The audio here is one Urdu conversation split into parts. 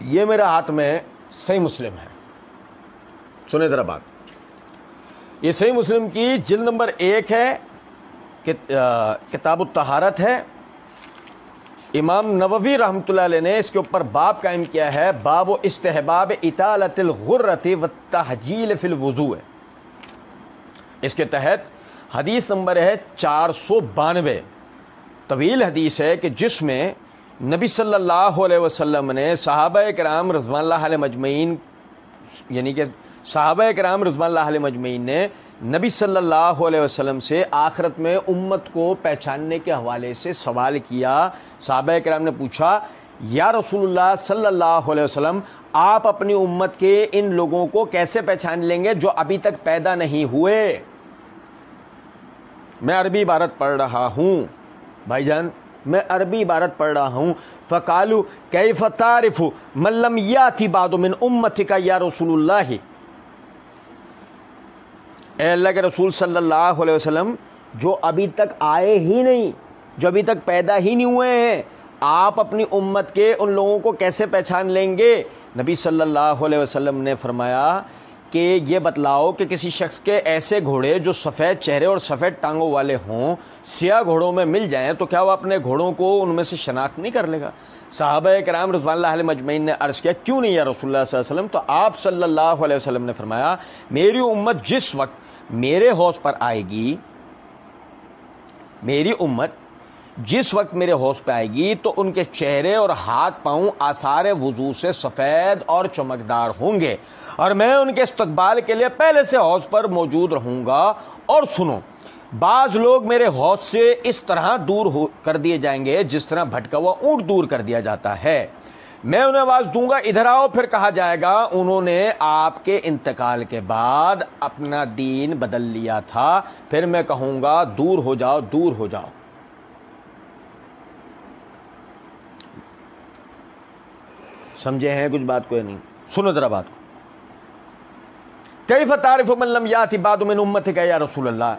یہ میرے ہاتھ میں صحیح مسلم ہے، سنیں ذرا بات. یہ صحیح مسلم کی جلد نمبر 1 ہے، کتاب الطہارت ہے. امام نووی رحمۃ اللہ علیہ نے اس کے اوپر باب قائم کیا ہے، باب و استحباب اطالۃ الغرۃ والتحجیل فی الوضوء. اس کے تحت حدیث نمبر ہے 492، طویل حدیث ہے کہ جس میں نبی صلی اللہ علیہ وسلم نے صحابہ کرام رضوان اللہ علیہ مجمعین، یعنی کہ صحابہ کرام رضوان اللہ علیہ مجمعین نے نبی صلی اللہ علیہ وسلم سے آخرت میں امت کو پہچاننے کے حوالے سے سوال کیا. صحابہ کرام نے پوچھا، یا رسول اللہ صلی اللہ علیہ وسلم، آپ اپنی امت کے ان لوگوں کو کیسے پہچان لیں گے جو ابھی تک پیدا نہیں ہوئے؟ میں عربی عبارت پڑھ رہا ہوں بھائی جان، میں عربی عبارت پڑھ رہا ہوں. فقالوا کیف تعرف من لم یأتی بعد من امتک یا رسول اللہ. اے اللہ کے رسول صلی اللہ علیہ وسلم، جو ابھی تک آئے ہی نہیں، جو ابھی تک پیدا ہی نہیں ہوئے ہیں، آپ اپنی امت کے ان لوگوں کو کیسے پہچان لیں گے؟ نبی صلی اللہ علیہ وسلم نے فرمایا کہ یہ بتلاؤ کہ کسی شخص کے ایسے گھوڑے جو سفید چہرے اور سفید ٹانگوں والے ہوں، سیاہ گھوڑوں میں مل جائیں تو کیا وہ اپنے گھوڑوں کو ان میں سے شناخت نہیں کر لے گا؟ صحابہ کرام رضوان اللہ علیہ مجمعین نے عرض کیا، کیوں نہیں یا رسول اللہ صلی اللہ علیہ وسلم؟ تو آپ صلی اللہ علیہ وسلم نے فرمایا، میری امت جس وقت میرے حوض پر آئے گی، میری امت جس وقت میرے حوض پہ آئے گی تو ان کے چہرے اور ہاتھ پاؤں آثار وضو سے سفید اور چمکدار ہوں گے، اور میں ان کے استقبال کے لیے پہلے سے حوض پر موجود رہوں گا. اور سنو، بعض لوگ میرے حوض سے اس طرح دور کر دیے جائیں گے جس طرح بھٹکا ہوا اونٹ دور کر دیا جاتا ہے. میں انہیں آواز دوں گا، ادھر آؤ، پھر کہا جائے گا انہوں نے آپ کے انتقال کے بعد اپنا دین بدل لیا تھا. پھر میں کہوں گا دور ہو جاؤ، دور ہو جاؤ. سمجھے ہیں کچھ بات کو یا نہیں؟ سنو ذرا بات کو. کیف تعرف من لم یأتی بعد من امتک یا رسول اللہ.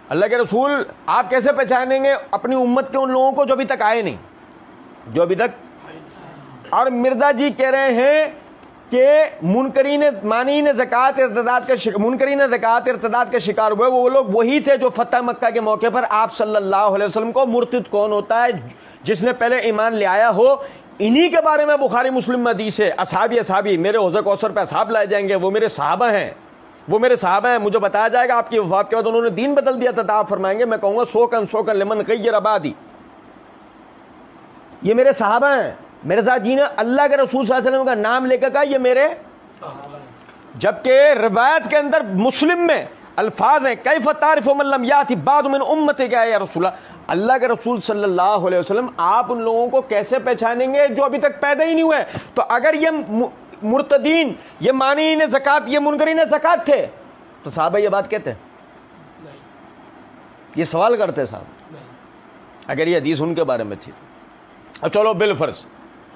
اللہ کے رسول، آپ کیسے پہچانیں گے اپنی امت کے ان لوگوں کو جو ابھی تک آئے نہیں، جو ابھی تک. اور مرزا جی کہہ رہے ہیں کہ منکرین زکوٰۃ ارتداد کے شکار ہوئے وہ لوگ وہی تھے جو فتح مکہ کے موقع پر آپ صلی اللہ علیہ وسلم کو مرتد کون ہوتا ہے جس نے پہلے ایمان لے آیا ہو، انہی کے بارے میں بخاری مسلم میں حدیث ہے، اصحابی میرے حوض کوثر پہ اصحاب لائے جائیں گے، وہ میرے صحابہ ہیں، وہ میرے صحابہ ہیں. مجھے بتایا جائے گا آپ کی وفات کے بعد انہوں نے دین بدل دیا تھا، آپ فرمائیں گے میں کہوں گا سوکن لمن غیر عبادی، یہ میرے صحابہ ہیں. مرزا جی نے اللہ کے رسول صلی اللہ علیہ وسلم کا نام لے کر کہا یہ میرے صحابہ ہیں، جبکہ روایت کے اندر مسلم میں الفاظ ہیں کیف تعرف من لم یأتی بعد من امتک یا رسول اللہ. اللہ کے رسول صلی اللہ علیہ وسلم، آپ ان لوگوں کو کیسے پہچانیں گے جو ابھی تک پیدا ہی نہیں ہوئے؟ تو اگر یہ مرتدین، یہ مانعین زکوٰۃ، یہ منکرین زکوٰۃ تھے تو صحابہ یہ بات کہتے ہیں؟ یہ سوال کرتے صاحب اگر یہ حدیث ان کے بارے میں تھی. اور چلو بالفرض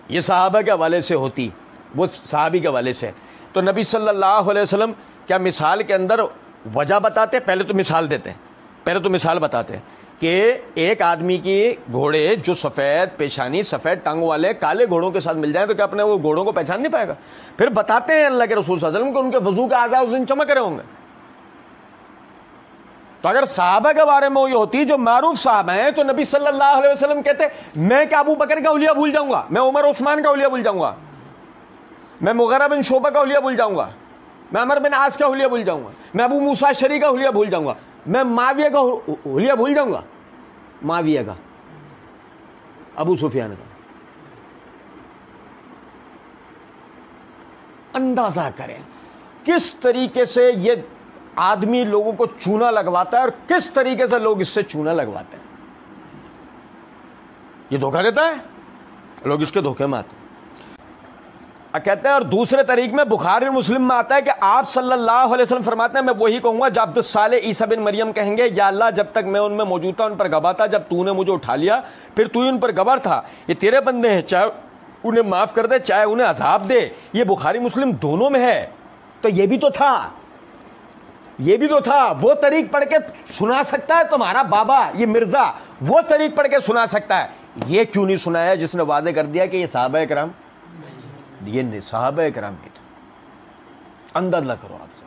یہ صحابہ کے حوالے سے ہوتی، وہ صحابی کے حوالے سے، تو نبی صلی اللہ علیہ وسلم کیا مثال کے اندر وجہ بتاتے؟ پہلے تو مثال دیتے ہیں، پہلے تو مثال بتاتے ہیں کہ ایک آدمی کی گھوڑے جو سفید پیشانی، سفید ٹانگوں والے کالے گھوڑوں کے ساتھ مل جائیں تو کیا اپنے وہ گھوڑوں کو پہچان نہیں پائے گا؟ پھر بتاتے ہیں اللہ کے رسول صلی اللہ علیہ وسلم کہ ان کے وضو کے اعضاء اس دن چمک رہے ہوں گے. تو اگر صحابہ کے بارے میں یہ ہوتی جو معروف صحابہ ہیں تو نبی صلی اللہ علیہ وسلم کہتے میں کیا ابو بکر کا حلیہ بھول جاؤں گا، میں عمر عثمان کا حلیہ بھول جاؤں گا، میں مغیرہ بن شعبہ کا حلیہ بھول جاؤں گا، میں عمر بن عاص کا حلیہ بھول جاؤں گا، میں ابو موسیٰ اشعری کا حلیہ بھول جاؤں گا، میں معاویہ کا حلیہ بھول جاؤں گا، معاویہ کا، ابو سفیان کا. اندازہ کریں کس طریقے سے یہ آدمی لوگوں کو چونا لگواتا ہے اور کس طریقے سے لوگ اس سے چونا لگواتے ہیں. یہ دھوکہ دیتا ہے، لوگ اس کے دھوکے میں آتے ہیں. کہتے ہیں اور دوسرے طریق میں بخاری مسلم میں آتا ہے کہ آپ صلی اللہ علیہ وسلم فرماتے ہیں میں وہی کہوں گا جب عبدالصالح عیسیٰ بن مریم کہیں گے یا اللہ جب تک میں ان میں موجود تھا ان پر گواہ تھا، جب تو نے مجھے اٹھا لیا پھر تو ہی ان پر گواہ تھا. یہ تیرے بندے ہیں، چاہے انہیں معاف کر دے چاہے انہیں عذاب دے. یہ بخاری مسلم دونوں میں ہے. تو یہ بھی تو تھا، یہ بھی تو تھا. وہ طریق پڑھ کے سنا سکتا ہے تمہارا بابا یہ مرزا، وہ طریق پڑھ کے سنا سکتا ہے. یہ کیوں نہیں سنایا جس نے وعدے کر دیا کہ یہ صحابہ کرام یہ صحابہ کرام کے تھے. اندازہ کرو آپ سے.